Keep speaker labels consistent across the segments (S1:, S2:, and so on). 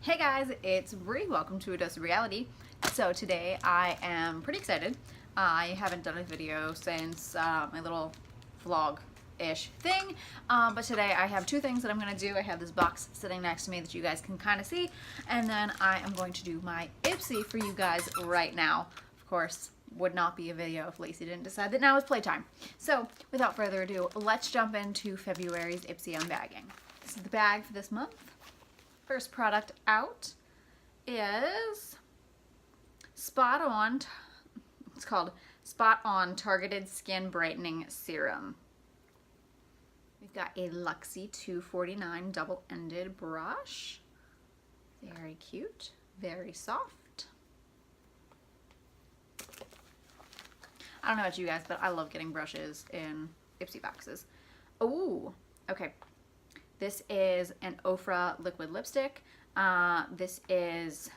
S1: Hey guys, it's Bree. Welcome to A Dose of Breality. So today I am pretty excited. I haven't done a video since my little vlog-ish thing, but today I have two things that I'm going to do. I have this box sitting next to me that you guys can kind of see, and then I am going to do my Ipsy for you guys right now. Of course, would not be a video if Lacey didn't decide that now is playtime. So without further ado, let's jump into February's Ipsy Unbagging. This is the bag for this month. First product out is Spot On. It's called Spot On Targeted Skin Brightening Serum. We've got a Luxie 249 double-ended brush. Very cute, very soft. I don't know about you guys, but I love getting brushes in Ipsy boxes. Oh, okay. This is an Ofra liquid lipstick. This is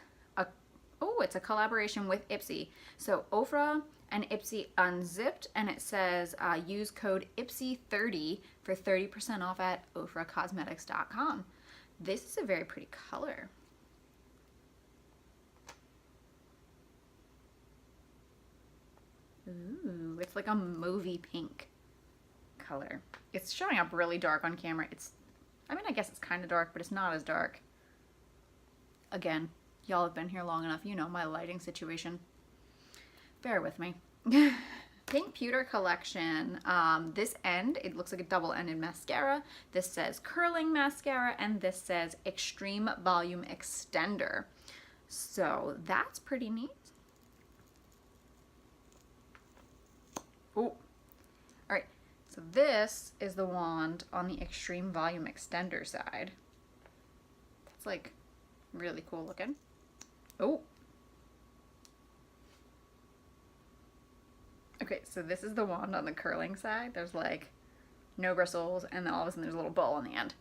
S1: it's a collaboration with Ipsy. So Ofra and Ipsy Unzipped, and it says use code Ipsy30 for 30% off at ofracosmetics.com. This is a very pretty color. Ooh, it's like a movie pink color. It's showing up really dark on camera. I guess it's kind of dark, but it's not as dark. Again, y'all have been here long enough. You know my lighting situation. Bear with me. Pink Pewter collection. This end, it looks like a double-ended mascara. This says curling mascara, and this says extreme volume extender. So that's pretty neat. Oh, all right. So this is the wand on the extreme volume extender side. That's like really cool looking. Oh. Okay, so this is the wand on the curling side. There's like no bristles, and then all of a sudden there's a little ball on the end.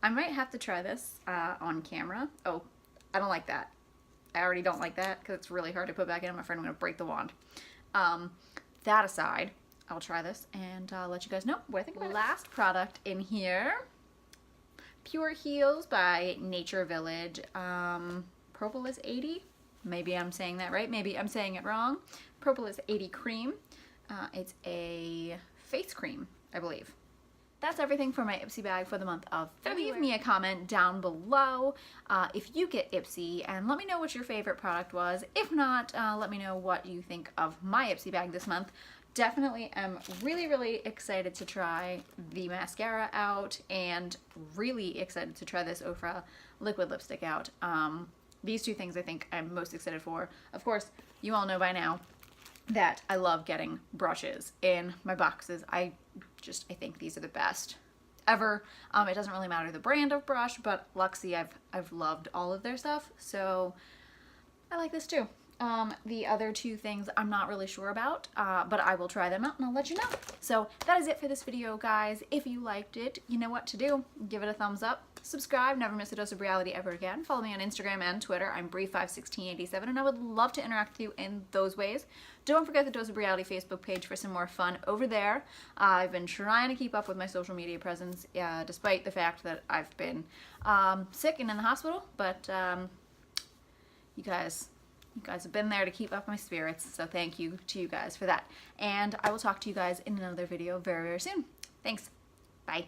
S1: I might have to try this on camera. Oh, I don't like that. I already don't like that because it's really hard to put back in. I'm afraid I'm going to break the wand. That aside, I'll try this and let you guys know what I think about it. Last product in here, Pure Heals by Nature Village. Propolis 80. Maybe I'm saying that right. Maybe I'm saying it wrong. Propolis 80 cream. It's a face cream, I believe. That's everything for my Ipsy bag for the month of February. Leave me a comment down below if you get Ipsy, and let me know what your favorite product was. If not, let me know what you think of my Ipsy bag this month. Definitely am really excited to try the mascara out, and really excited to try this Ofra liquid lipstick out. These two things I think I'm most excited for. Of course, you all know by now that I love getting brushes in my boxes. I think these are the best ever. It doesn't really matter the brand of brush, but Luxie, I've loved all of their stuff, so I like this too. The other two things I'm not really sure about, but I will try them out and I'll let you know. So that is it for this video, guys. If you liked it, you know what to do. Give it a thumbs up, subscribe, never miss a dose of reality ever again. Follow me on Instagram and Twitter. I'm Bree51687, and I would love to interact with you in those ways. Don't forget the Dose of Reality Facebook page for some more fun over there. I've been trying to keep up with my social media presence, despite the fact that I've been sick and in the hospital, but you guys have been there to keep up my spirits, so thank you to you guys for that. And I will talk to you guys in another video very soon. Thanks. Bye.